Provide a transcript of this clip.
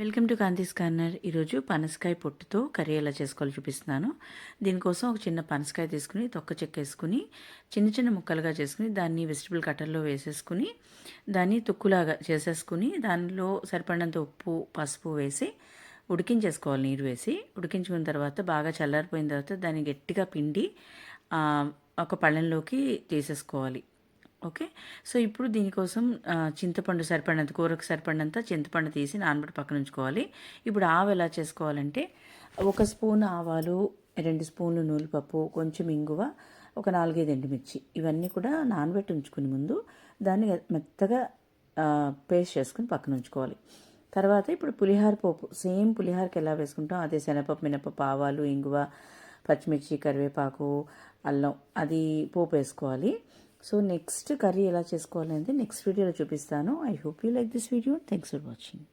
Welcome to కాంతీస్ corner. ఈరోజు పనసకాయ పొట్టుతో కర్రీ ఎలా చేసుకోవాలో చూపిస్తున్నాను. దీనికోసం ఒక చిన్న పనసకాయ తీసుకుని తొక్క చెక్కేసుకుని చిన్న చిన్న ముక్కలుగా చేసుకుని దాన్ని వెజిటబుల్ కట్టర్లో వేసేసుకుని దాన్ని తొక్కులాగా చేసేసుకుని దానిలో సరిపడినంత ఉప్పు పసుపు వేసి ఉడికించేసుకోవాలి. నీరు వేసి ఉడికించుకున్న తర్వాత బాగా చల్లారిపోయిన తర్వాత దాన్ని గట్టిగా పిండి ఒక పళ్ళెంలోకి తీసేసుకోవాలి. ఓకే. సో, ఇప్పుడు దీనికోసం చింతపండు సరిపడినంత, కూరకు సరిపడినంత చింతపండు తీసి నానబెట్టి పక్కన ఉంచుకోవాలి. ఇప్పుడు ఎలా చేసుకోవాలంటే, ఒక స్పూన్ ఆవాలు, 2 స్పూన్లు నూనెపప్పు, కొంచెం ఇంగువ, ఒక 4, 5 ఎండుమిర్చి ఇవన్నీ కూడా నానబెట్టి ఉంచుకుని ముందు దాన్ని మెత్తగా పేస్ట్ చేసుకుని పక్కన ఉంచుకోవాలి. తర్వాత ఇప్పుడు పులిహార పోపు సేమ్ పులిహారకి ఎలా వేసుకుంటాం అదే శనగపప్పు, మినపప్పు, ఆవాలు, ఇంగువ, పచ్చిమిర్చి, కరివేపాకు, అల్లం అది పోపు వేసుకోవాలి. సో నెక్స్ట్ కర్రీ ఎలా చేసుకోవాలనేది నెక్స్ట్ వీడియోలో చూపిస్తాను. I hope you like this video. Thanks for watching.